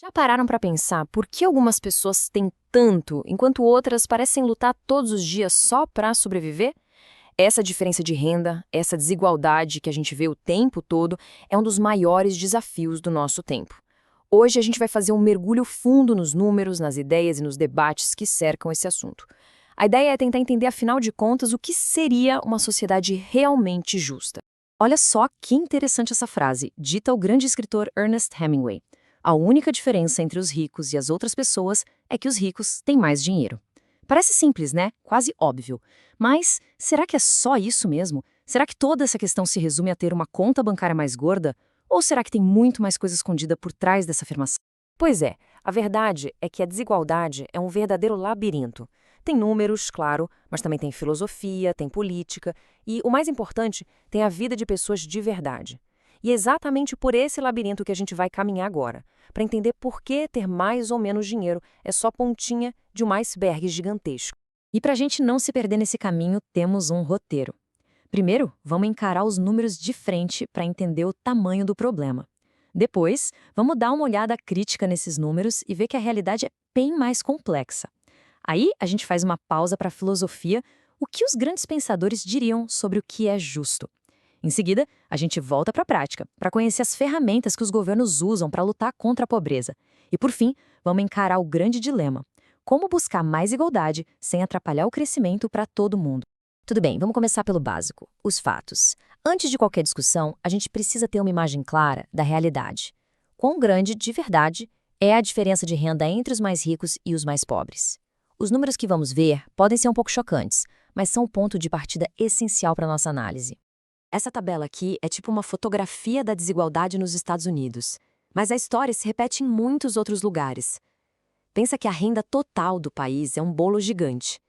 Já pararam para pensar por que algumas pessoas têm tanto, enquanto outras parecem lutar todos os dias só para sobreviver? Essa diferença de renda, essa desigualdade que a gente vê o tempo todo, é um dos maiores desafios do nosso tempo. Hoje a gente vai fazer um mergulho fundo nos números, nas ideias e nos debates que cercam esse assunto. A ideia é tentar entender, afinal de contas, o que seria uma sociedade realmente justa. Olha só que interessante essa frase, dita ao grande escritor Ernest Hemingway. A única diferença entre os ricos e as outras pessoas é que os ricos têm mais dinheiro. Parece simples, né? Quase óbvio. Mas será que é só isso mesmo? Será que toda essa questão se resume a ter uma conta bancária mais gorda? Ou será que tem muito mais coisa escondida por trás dessa afirmação? Pois é, a verdade é que a desigualdade é um verdadeiro labirinto. Tem números, claro, mas também tem filosofia, tem política e, o mais importante, tem a vida de pessoas de verdade. E é exatamente por esse labirinto que a gente vai caminhar agora, para entender por que ter mais ou menos dinheiro é só pontinha de um iceberg gigantesco. E para a gente não se perder nesse caminho, temos um roteiro. Primeiro, vamos encarar os números de frente para entender o tamanho do problema. Depois, vamos dar uma olhada crítica nesses números e ver que a realidade é bem mais complexa. Aí, a gente faz uma pausa para a filosofia, o que os grandes pensadores diriam sobre o que é justo. Em seguida, a gente volta para a prática, para conhecer as ferramentas que os governos usam para lutar contra a pobreza. E, por fim, vamos encarar o grande dilema: como buscar mais igualdade sem atrapalhar o crescimento para todo mundo. Tudo bem, vamos começar pelo básico, os fatos. Antes de qualquer discussão, a gente precisa ter uma imagem clara da realidade. Quão grande, de verdade, é a diferença de renda entre os mais ricos e os mais pobres? Os números que vamos ver podem ser um pouco chocantes, mas são um ponto de partida essencial para a nossa análise. Essa tabela aqui é tipo uma fotografia da desigualdade nos Estados Unidos, mas a história se repete em muitos outros lugares. Pensa que a renda total do país é um bolo gigante.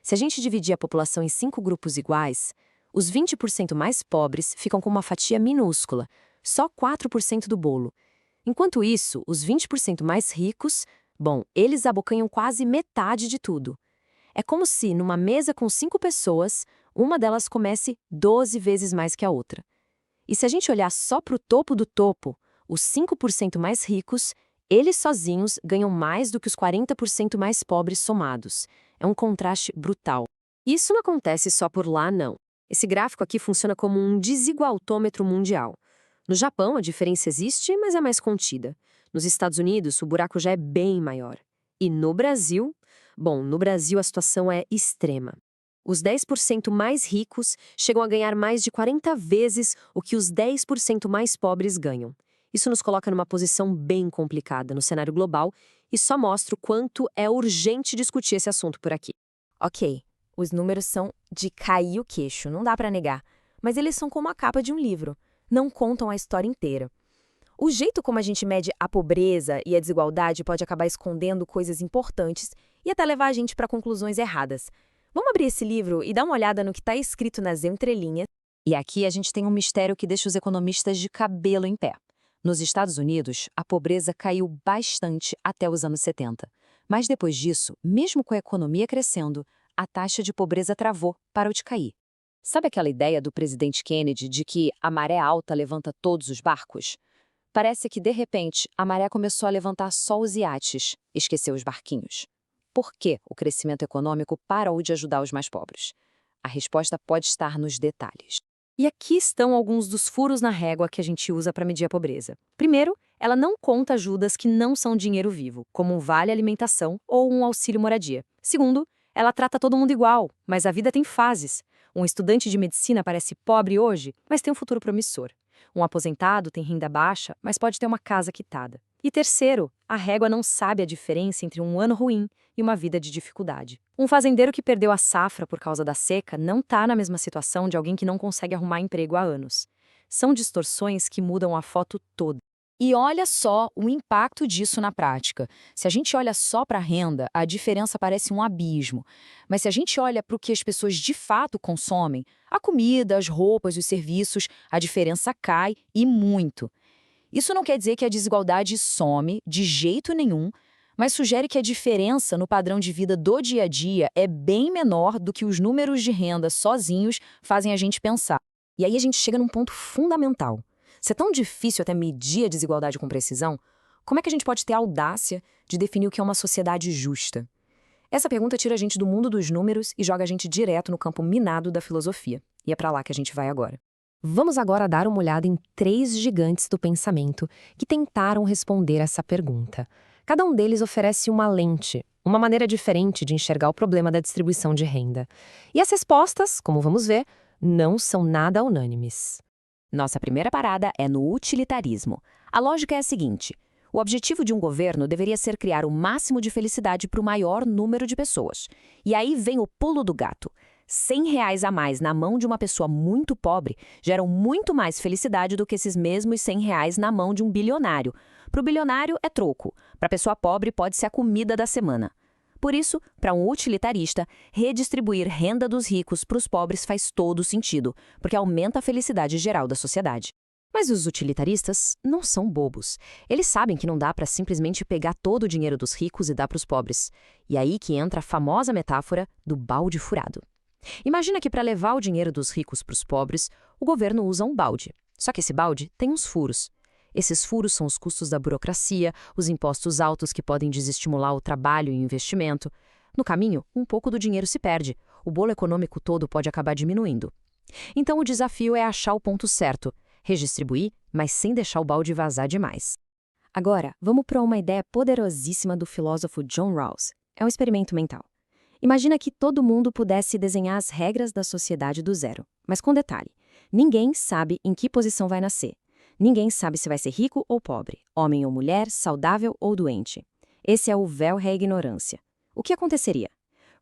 Se a gente dividir a população em 5 grupos iguais, os 20% mais pobres ficam com uma fatia minúscula, só 4% do bolo. Enquanto isso, os 20% mais ricos, bom, eles abocanham quase metade de tudo. É como se, numa mesa com 5 pessoas, uma delas comesse 12 vezes mais que a outra. E se a gente olhar só para o topo do topo, os 5% mais ricos, eles sozinhos ganham mais do que os 40% mais pobres somados. É um contraste brutal. Isso não acontece só por lá, não. Esse gráfico aqui funciona como um desigualtômetro mundial. No Japão, a diferença existe, mas é mais contida. Nos Estados Unidos, o buraco já é bem maior. E no Brasil? Bom, no Brasil a situação é extrema. Os 10% mais ricos chegam a ganhar mais de 40 vezes o que os 10% mais pobres ganham. Isso nos coloca numa posição bem complicada no cenário global e só mostra o quanto é urgente discutir esse assunto por aqui. Ok, os números são de cair o queixo, não dá para negar, mas eles são como a capa de um livro, não contam a história inteira. O jeito como a gente mede a pobreza e a desigualdade pode acabar escondendo coisas importantes e até levar a gente para conclusões erradas. Vamos abrir esse livro e dar uma olhada no que está escrito nas entrelinhas. E aqui a gente tem um mistério que deixa os economistas de cabelo em pé. Nos Estados Unidos, a pobreza caiu bastante até os anos 70. Mas depois disso, mesmo com a economia crescendo, a taxa de pobreza travou, parou de cair. Sabe aquela ideia do presidente Kennedy de que a maré alta levanta todos os barcos? Parece que, de repente, a maré começou a levantar só os iates, esqueceu os barquinhos. Por que o crescimento econômico parou de ajudar os mais pobres? A resposta pode estar nos detalhes. E aqui estão alguns dos furos na régua que a gente usa para medir a pobreza. Primeiro, ela não conta ajudas que não são dinheiro vivo, como um vale alimentação ou um auxílio moradia. Segundo, ela trata todo mundo igual, mas a vida tem fases. Um estudante de medicina parece pobre hoje, mas tem um futuro promissor. Um aposentado tem renda baixa, mas pode ter uma casa quitada. E terceiro, a régua não sabe a diferença entre um ano ruim e uma vida de dificuldade. Um fazendeiro que perdeu a safra por causa da seca não está na mesma situação de alguém que não consegue arrumar emprego há anos. São distorções que mudam a foto toda. E olha só o impacto disso na prática. Se a gente olha só para a renda, a diferença parece um abismo. Mas se a gente olha para o que as pessoas de fato consomem, a comida, as roupas, os serviços, a diferença cai e muito. Isso não quer dizer que a desigualdade some de jeito nenhum, mas sugere que a diferença no padrão de vida do dia a dia é bem menor do que os números de renda sozinhos fazem a gente pensar. E aí a gente chega num ponto fundamental. Se é tão difícil até medir a desigualdade com precisão, Como é que a gente pode ter a audácia de definir o que é uma sociedade justa? Essa pergunta tira a gente do mundo dos números e joga a gente direto no campo minado da filosofia. E é para lá que a gente vai agora. Vamos agora dar uma olhada em 3 gigantes do pensamento que tentaram responder essa pergunta. Cada um deles oferece uma lente, uma maneira diferente de enxergar o problema da distribuição de renda. E as respostas, como vamos ver, não são nada unânimes. Nossa primeira parada é no utilitarismo. A lógica é a seguinte: o objetivo de um governo deveria ser criar o máximo de felicidade para o maior número de pessoas. E aí vem o pulo do gato. R$ 100 a mais na mão de uma pessoa muito pobre geram muito mais felicidade do que esses mesmos R$ 100 na mão de um bilionário. Para o bilionário é troco, para a pessoa pobre pode ser a comida da semana. Por isso, para um utilitarista, redistribuir renda dos ricos para os pobres faz todo sentido, porque aumenta a felicidade geral da sociedade. Mas os utilitaristas não são bobos. Eles sabem que não dá para simplesmente pegar todo o dinheiro dos ricos e dar para os pobres. E aí que entra a famosa metáfora do balde furado. Imagina que para levar o dinheiro dos ricos para os pobres, o governo usa um balde. Só que esse balde tem uns furos. Esses furos são os custos da burocracia, os impostos altos que podem desestimular o trabalho e o investimento. No caminho, um pouco do dinheiro se perde. O bolo econômico todo pode acabar diminuindo. Então o desafio é achar o ponto certo, redistribuir, mas sem deixar o balde vazar demais. Agora, vamos para uma ideia poderosíssima do filósofo John Rawls. É um experimento mental. Imagina que todo mundo pudesse desenhar as regras da sociedade do zero. Mas com detalhe, ninguém sabe em que posição vai nascer. Ninguém sabe se vai ser rico ou pobre, homem ou mulher, saudável ou doente. Esse é o véu da ignorância. O que aconteceria?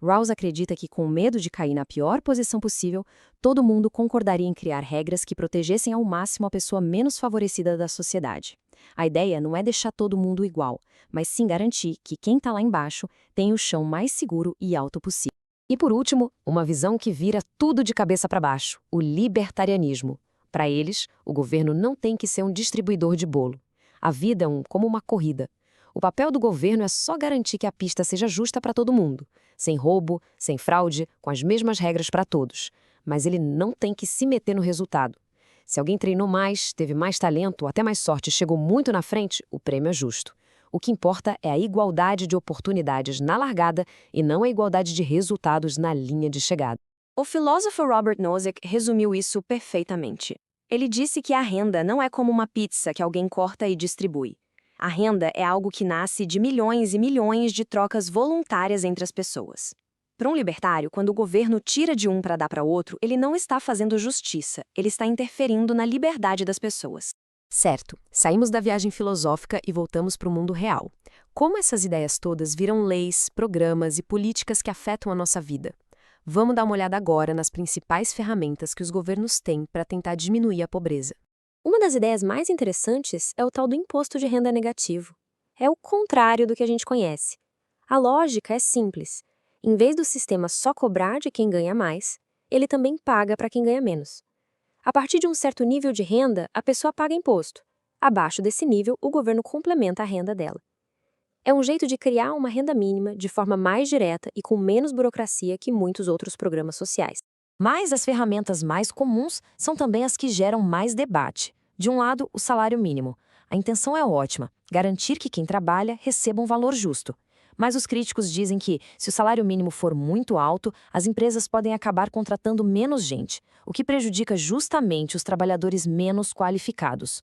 Rawls acredita que, com medo de cair na pior posição possível, todo mundo concordaria em criar regras que protegessem ao máximo a pessoa menos favorecida da sociedade. A ideia não é deixar todo mundo igual, mas sim garantir que quem está lá embaixo tem o chão mais seguro e alto possível. E por último, uma visão que vira tudo de cabeça para baixo, o libertarianismo. Para eles, o governo não tem que ser um distribuidor de bolo. A vida é como uma corrida. O papel do governo é só garantir que a pista seja justa para todo mundo, sem roubo, sem fraude, com as mesmas regras para todos. Mas ele não tem que se meter no resultado. Se alguém treinou mais, teve mais talento ou até mais sorte e chegou muito na frente, o prêmio é justo. O que importa é a igualdade de oportunidades na largada e não a igualdade de resultados na linha de chegada. O filósofo Robert Nozick resumiu isso perfeitamente. Ele disse que a renda não é como uma pizza que alguém corta e distribui. A renda é algo que nasce de milhões e milhões de trocas voluntárias entre as pessoas. Para um libertário, quando o governo tira de um para dar para outro, ele não está fazendo justiça, ele está interferindo na liberdade das pessoas. Certo, saímos da viagem filosófica e voltamos para o mundo real. Como essas ideias todas viram leis, programas e políticas que afetam a nossa vida? Vamos dar uma olhada agora nas principais ferramentas que os governos têm para tentar diminuir a pobreza. Uma das ideias mais interessantes é o tal do imposto de renda negativo. É o contrário do que a gente conhece. A lógica é simples. Em vez do sistema só cobrar de quem ganha mais, ele também paga para quem ganha menos. A partir de um certo nível de renda, a pessoa paga imposto. Abaixo desse nível, o governo complementa a renda dela. É um jeito de criar uma renda mínima de forma mais direta e com menos burocracia que muitos outros programas sociais. Mas as ferramentas mais comuns são também as que geram mais debate. De um lado, o salário mínimo. A intenção é ótima, garantir que quem trabalha receba um valor justo. Mas os críticos dizem que, se o salário mínimo for muito alto, as empresas podem acabar contratando menos gente, o que prejudica justamente os trabalhadores menos qualificados.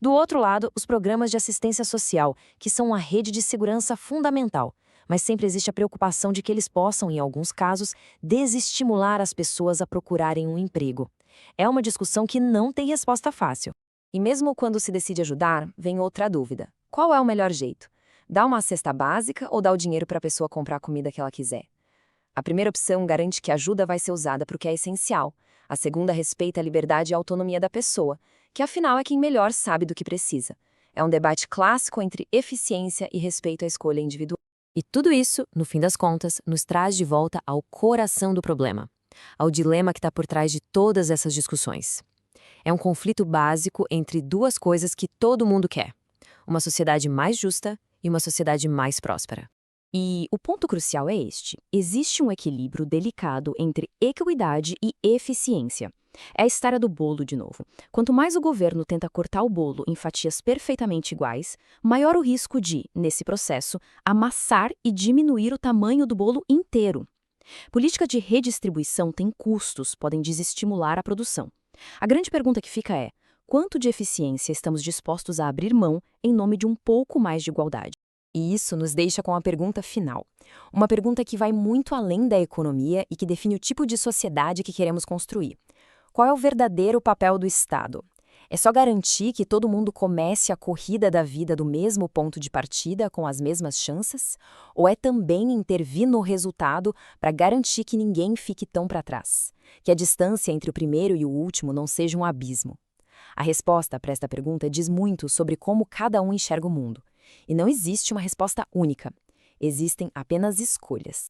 Do outro lado, os programas de assistência social, que são uma rede de segurança fundamental, mas sempre existe a preocupação de que eles possam, em alguns casos, desestimular as pessoas a procurarem um emprego. É uma discussão que não tem resposta fácil. E mesmo quando se decide ajudar, vem outra dúvida. Qual é o melhor jeito? Dar uma cesta básica ou dar o dinheiro para a pessoa comprar a comida que ela quiser? A primeira opção garante que a ajuda vai ser usada para o que é essencial. A segunda respeita a liberdade e a autonomia da pessoa, que afinal é quem melhor sabe do que precisa. É um debate clássico entre eficiência e respeito à escolha individual. E tudo isso, no fim das contas, nos traz de volta ao coração do problema, ao dilema que está por trás de todas essas discussões. É um conflito básico entre duas coisas que todo mundo quer: uma sociedade mais justa e uma sociedade mais próspera. E o ponto crucial é este: existe um equilíbrio delicado entre equidade e eficiência. É a história do bolo de novo. Quanto mais o governo tenta cortar o bolo em fatias perfeitamente iguais, maior o risco de, nesse processo, amassar e diminuir o tamanho do bolo inteiro. Política de redistribuição tem custos, podem desestimular a produção. A grande pergunta que fica é: quanto de eficiência estamos dispostos a abrir mão em nome de um pouco mais de igualdade? E isso nos deixa com a pergunta final. Uma pergunta que vai muito além da economia e que define o tipo de sociedade que queremos construir. Qual é o verdadeiro papel do Estado? É só garantir que todo mundo comece a corrida da vida do mesmo ponto de partida, com as mesmas chances? Ou é também intervir no resultado para garantir que ninguém fique tão para trás? Que a distância entre o primeiro e o último não seja um abismo? A resposta para esta pergunta diz muito sobre como cada um enxerga o mundo. E não existe uma resposta única. Existem apenas escolhas.